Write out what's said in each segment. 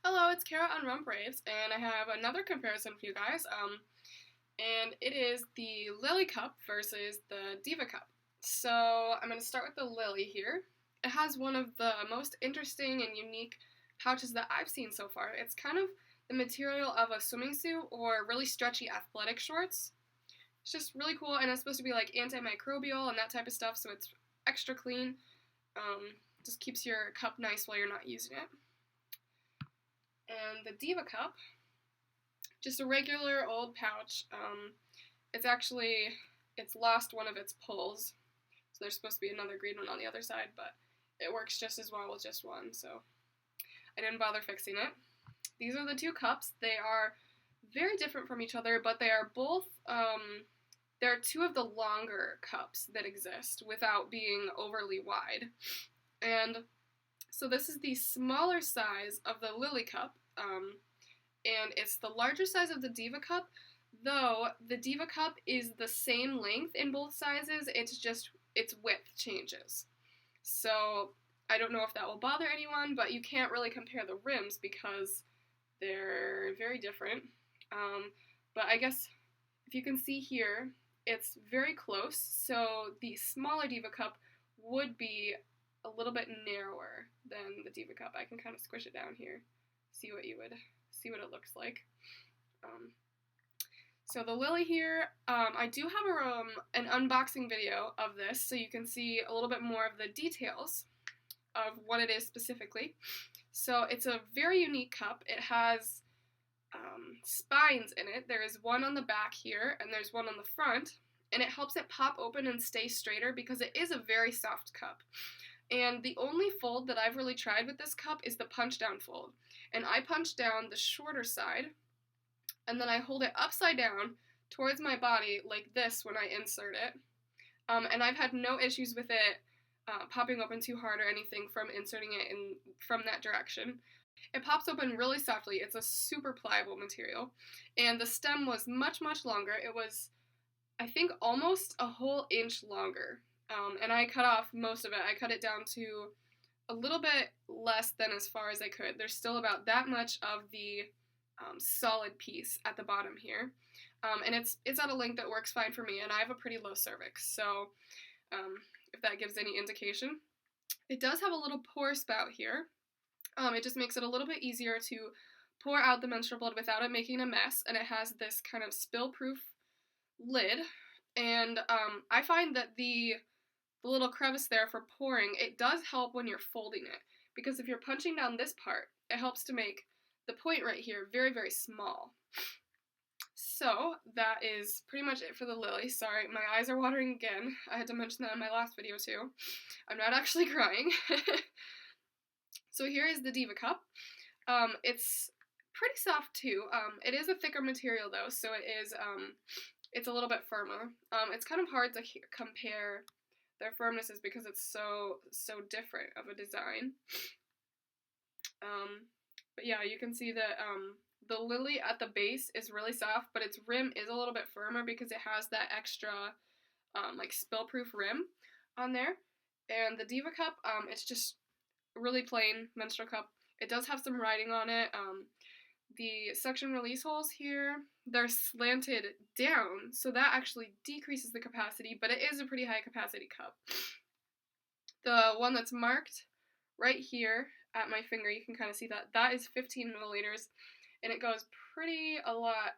Hello, it's Kara on Rump Raves, and I have another comparison for you guys. And it is the Lily Cup versus the Diva Cup. So I'm going to start with the Lily here. It has one of the most interesting and unique pouches that I've seen so far. It's kind of the material of a swimming suit or really stretchy athletic shorts. It's just really cool, and it's supposed to be like antimicrobial and that type of stuff, so it's extra clean. Just keeps your cup nice while you're not using it. And the Diva Cup, just a regular old pouch. It's lost one of its pulls, so there's supposed to be another green one on the other side, but it works just as well with just one, so I didn't bother fixing it. These are the two cups. They are very different from each other, but they are both, they're two of the longer cups that exist without being overly wide. And so this is the smaller size of the Lily Cup, and it's the larger size of the Diva Cup, though the Diva Cup is the same length in both sizes, it's just its width changes. So I don't know if that will bother anyone, but you can't really compare the rims because they're very different. But I guess if you can see here, it's very close, so the smaller Diva Cup would be a little bit narrower than the Diva Cup. I can kind of squish it down here, see what it looks like. So the Lily here, I do have an unboxing video of this, so you can see a little bit more of the details of what it is specifically. So it's a very unique cup. It has spines in it. There is one on the back here, and there's one on the front, and it helps it pop open and stay straighter because it is a very soft cup. And the only fold that I've really tried with this cup is the punch down fold. And I punch down the shorter side, and then I hold it upside down towards my body like this when I insert it. And I've had no issues with it popping open too hard or anything from inserting it from that direction. It pops open really softly. It's a super pliable material. And the stem was much, much longer. It was, I think, almost a whole inch longer. And I cut off most of it. I cut it down to a little bit less than as far as I could. There's still about that much of the solid piece at the bottom here. And it's at a length that works fine for me, and I have a pretty low cervix, so if that gives any indication. It does have a little pour spout here. It just makes it a little bit easier to pour out the menstrual blood without it making a mess, and it has this kind of spill-proof lid. And I find that the little crevice there for pouring, it does help when you're folding it, because if you're punching down this part, it helps to make the point right here very, very small. So that is pretty much it for the Lily. Sorry, my eyes are watering again. I had to mention that in my last video too. I'm not actually crying. So here is the Diva Cup. It's pretty soft too. It is a thicker material though, so it's a little bit firmer. It's kind of hard to compare their firmnesses because it's so different of a design. But yeah, you can see that the Lily at the base is really soft, but its rim is a little bit firmer because it has that extra like spill-proof rim on there. And the Diva Cup, it's just a really plain menstrual cup. It does have some writing on it. The suction release holes here, they're slanted down, so that actually decreases the capacity, but it is a pretty high capacity cup. The one that's marked right here at my finger, you can kind of see that is 15 milliliters, and it goes a lot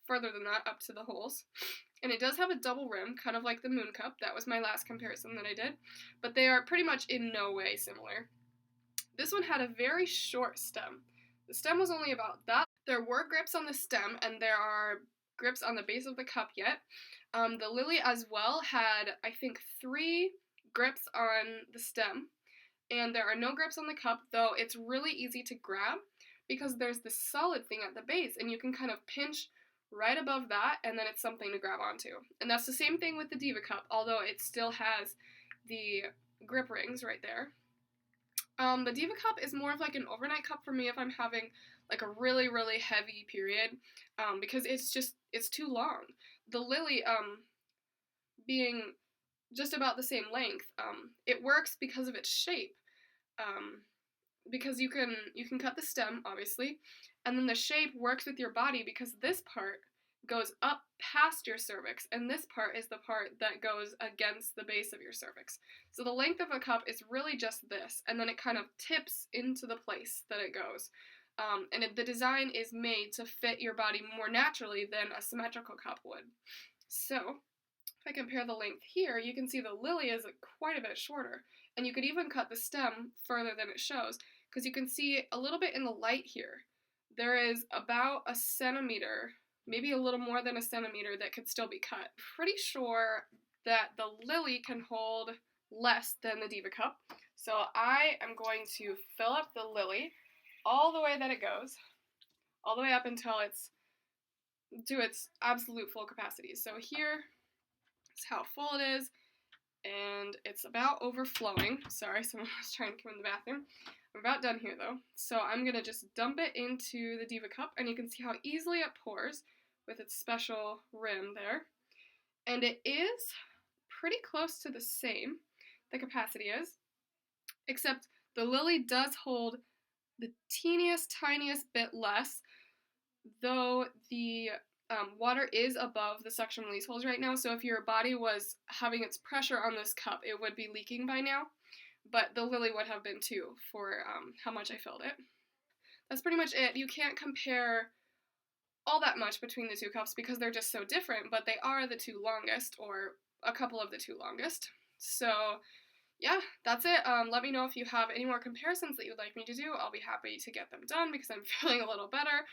further than that up to the holes. And it does have a double rim, kind of like the Moon Cup. That was my last comparison that I did, but they are pretty much in no way similar. This one had a very short stem. The stem was only about that. There were grips on the stem, and there are grips on the base of the cup yet. The Lily as well had, I think, 3 grips on the stem, and there are no grips on the cup, though it's really easy to grab because there's this solid thing at the base, and you can kind of pinch right above that, and then it's something to grab onto. And that's the same thing with the Diva Cup, although it still has the grip rings right there. The Diva Cup is more of like an overnight cup for me if I'm having like a really, really heavy period, because it's too long. The Lily, being just about the same length, it works because of its shape. because you can cut the stem, obviously, and then the shape works with your body because this part goes up past your cervix, and this part is the part that goes against the base of your cervix. So the length of a cup is really just this, and then it kind of tips into the place that it goes. The design is made to fit your body more naturally than a symmetrical cup would. So, if I compare the length here, you can see the lily is quite a bit shorter, and you could even cut the stem further than it shows, because you can see a little bit in the light here. There is about a centimeter, maybe a little more than a centimeter, that could still be cut. Pretty sure that the lily can hold less than the Diva Cup, so I am going to fill up the lily all the way that it goes, all the way up until it's to its absolute full capacity. So here is how full it is, and it's about overflowing. Sorry, someone was trying to come in the bathroom. I'm about done here though. So I'm gonna just dump it into the Diva Cup, and you can see how easily it pours with its special rim there. And it is pretty close to the same, the capacity is, except the lily does hold the teeniest, tiniest bit less, though the water is above the suction release holes right now, so if your body was having its pressure on this cup, it would be leaking by now, but the lily would have been too for how much I filled it. That's pretty much it. You can't compare all that much between the two cups because they're just so different, but they are the two longest, or a couple of the two longest. So yeah, that's it. Let me know if you have any more comparisons that you'd like me to do. I'll be happy to get them done because I'm feeling a little better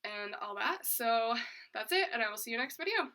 and all that. So that's it, and I will see you next video.